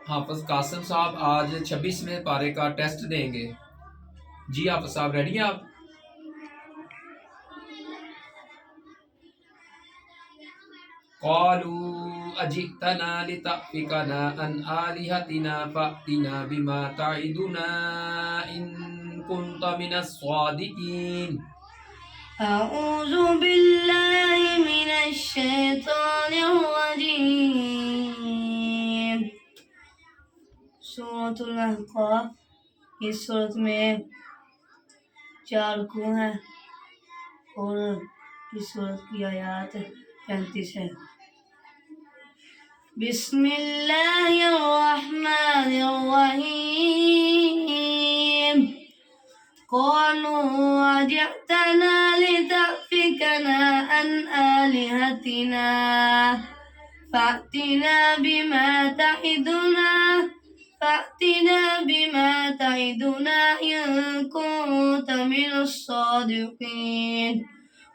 हाफिज कासिम साहब आज 26वें पारे का टेस्ट देंगे। जी हाफिज साहब रेडी हैं आप? क़ालू अजितना लितफ़िकना अन आलिहतिना फ़अतिना बिमा तइदुना इन कुन्ता मिनस सादिकीन। अऊज़ु बिल्लाहि मिनश शैतानिर रजीम। सूरतुल अहक़ाफ़, इस सूरत में 4 रुकू हैं और इस सूरत की आयत 35 है। बिस्मिल्लाहिर्रहमानिर्रहीम। क़ालू अजितना लितफ़िकना अन आलिहतिना फ़अतिना बिमा तइदुना इन कुन्ता मिनस सादिक़ीन।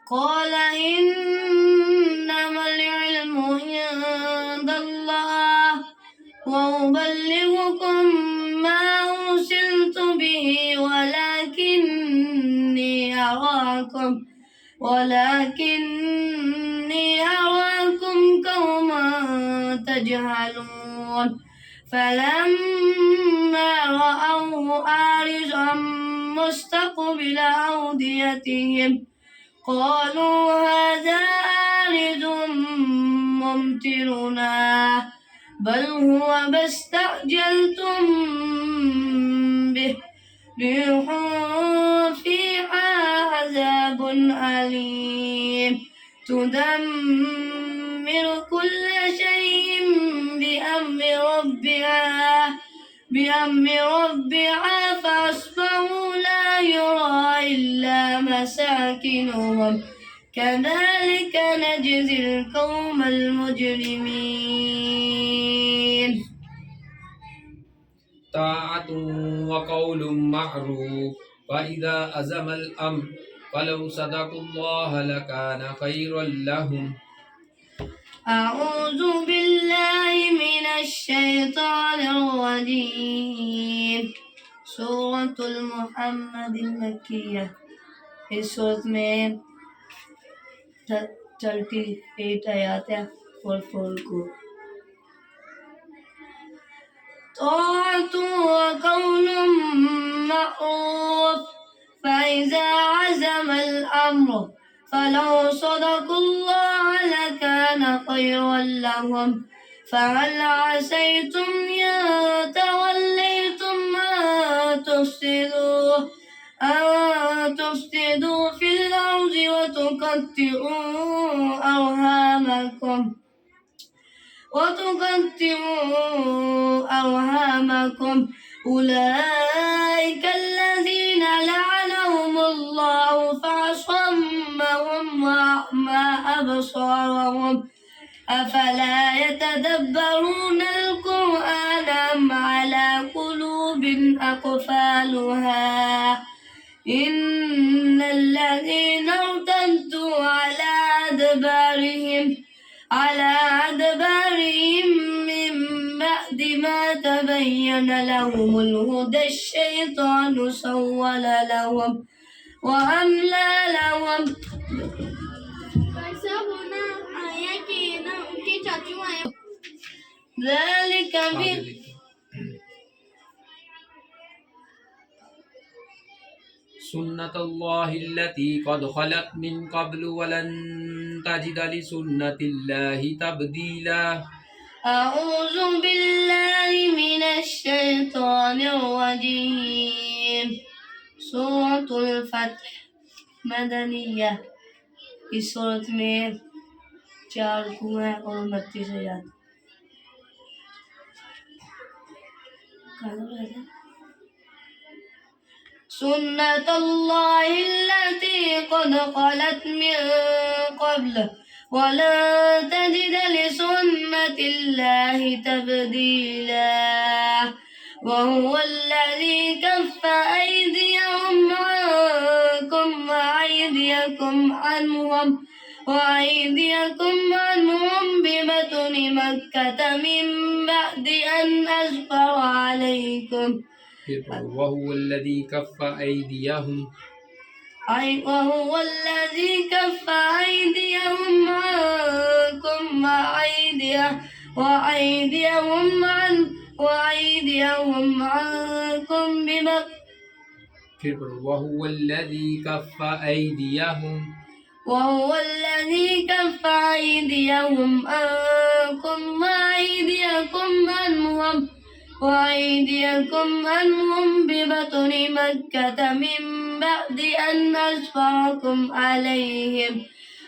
क़ाल इन्नमल इल्मु इंदल्लाह व उबल्लिगुकुम मा उर्सिलतु बिहि वलाकिन्नी अराकुम क़ौमन तजहलून। फलम्मा रअवहु आरिज़an मुस्तक़बिल अवदियतिहिम क़ालू हाज़ा आरिज़un मुमतिरुना बल हुवा मस्तअजलतुम बिहि रिहुन फ़ीहा अज़ाबुन अलीम तुदम्मिरु कुल्ल शैइन बिअम्रि रब्बिहा फ़अस्बहू ला युरा इल्ला मसाकिनुहुम कज़ालिक नजज़िल क़ौमल मुजरिमीन। ताअतुन व क़ौलुम मअरूफ फ़इज़ा अज़मल अम्र फ़लौ सदक़ुल्लाह लकान ख़ैरन लहुम। अऊज़ु बिल्लाहि मिनश शैतानिर रजीम। सूरतुल मुहम्मद मक्किय्या, इस सूरत में 38 आयत है और 4 को। ताअतुन व क़ौलुम मअरूफ फ़इज़ा अज़मल अम्र फ़लौ सदक़ुल्लाह लकान ख़ैरन लहुम। फ़हल असैतुम इन तवल्लैतुम अन तुफ़्सिदू फ़िल अर्ज़ि व तुक़त्तिऊ अरहामकुम उलाइका अल्लज़ीना लअनहुमुल्लाहु फ़अस्सम्महुम व अअमा अबसारहुम अफ़ला यतदब्बरूनल क़ुरआन अम अला क़ुलूबिन अक़फ़ालुहा इन्नल्लज़ीना इर्तद्दू अला अदबारिहिम मिन बअदि मा तबय्यन लहुमुल हुदा अश्शैतानु सव्वल लहुम व अम्ला लहुम। ذلك सुन्नतुल्लाहिल्लती क़द ख़लत मिन क़ब्लु वलन तजिद लिसुन्नतिल्लाहि तब्दीला। अऊज़ु बिल्लाहि मिनश शैतानिर रजीम। सूरतुल फ़त्ह मदनिया, इस सूरत में 4 रुकू हैं और 29 आयत। सुन्नतुल्लाहिल्लती क़द ख़लत मिन क़ब्लु वलन तजिद लिसुन्नतिल्लाहि तब्दीला। वहुवल्लज़ी कफ़्फ़ अयदियहुम अन्कुम व अयदियकुम अन्हुम وأيديكم عنهم ببطن مكة من بعد أن أظفر عليكم وهو الذي كف أيديهم وهو الذي كف أيديهم عنكم وأيديهم عنكم وهو الذي كف أيديهم وهو الذي كف أيديهم عنكم وأيديكم عنهم ببطن مكة من بعد أن أظفركم عليهم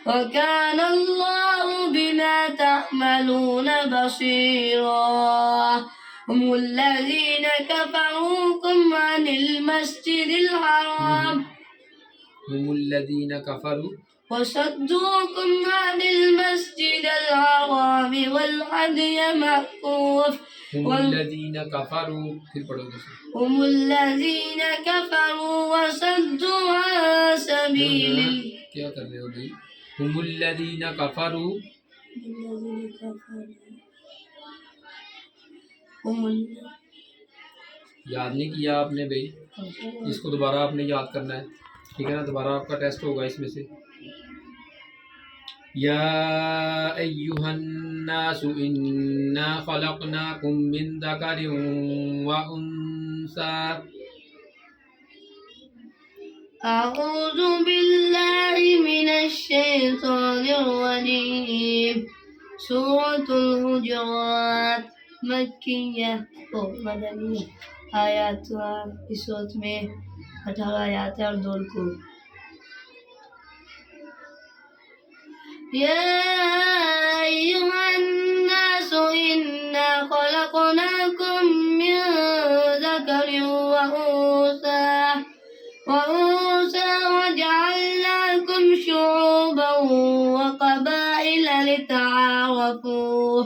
وكان الله بما تعملون بصيرا هم الذين كفروكم عن المسجد الحرام وصدوكم عن المسجد الحرام والهدي معكوف هم الذين كفروا وصدوا عن سبيل क्या कर रहे हो भाई هم الذين كفروا याद नहीं किया आपने भाई इसको दोबारा आपने याद करना है ठीक है ना दोबारा आपका टेस्ट होगा इसमें से या अय्युहन्नासु इन्ना खलक़नाकुम मिन ज़करिन व उन्सा أعوذ بالله من الشيطان الرجيم سورة الحجرات مكية مدنية आयातुहा इस सूरत में 18 आयत है और 2 रुकू या अय्युहन्नासु इन्ना खलक़नाकुम मिन ज़करिन व उन्सा وجعلناكم شعوبا وقبائل لتعارفوا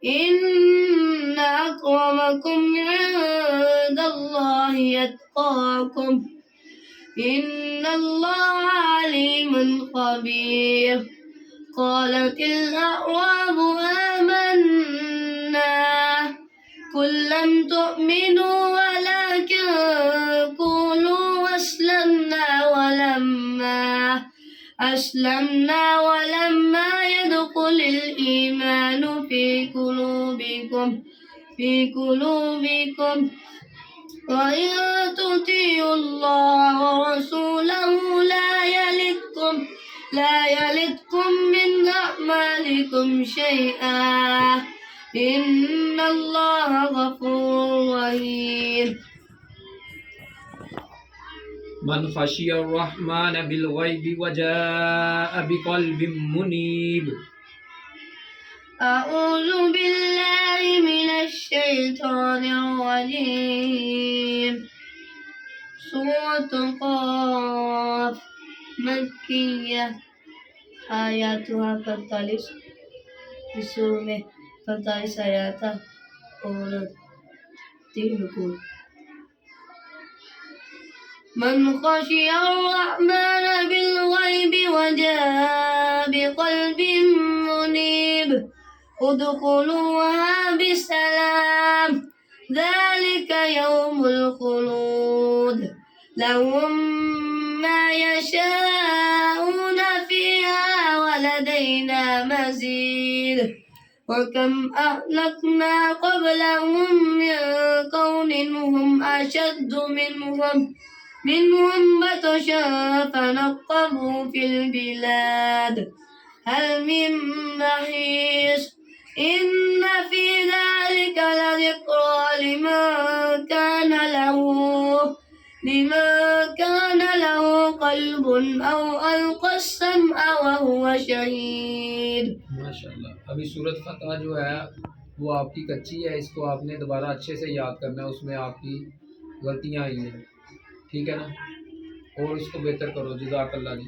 إن أكرمكم عند الله يتقاكم إن الله عليم خبير قالت الأعراب آمنا قل لم تؤمنوا ولكن قولوا أسلمنا ولما يدخل الإيمان في قلوبكم وإن تطيعوا الله ورسوله لا يلدكم من أعمالكم شيئا إن الله غفور رحيم من خشي الرحمن بالغيب وجاء بقلب منيب أعوذ بالله من الشيطان الرجيم سورة قاف مكية आयातुहा 45 इस सूरत में 45 आयत और 3 रुकू من خشي الرحمن بالغيب وجاء بقلب منيب ادخلوها بسلام ذلك يوم الخلود لهم ما يشاءون فيها ولدينا مزيد وكم أهلكنا قبلهم من قرن هم أشد منهم بطشا فنقبوا في البلاد هل من محيص إن في ذلك لذكرى لمن كان له قلب أو ألقى السمع وهو شهيد माशाल्लाह। अभी सूरत फतह जो है वो आपकी कच्ची है, इसको आपने दोबारा अच्छे से याद करना है, उसमें आपकी गलतियाँ आई हैं ठीक है ना, और इसको बेहतर करो। जज़ाकल्लाह जी।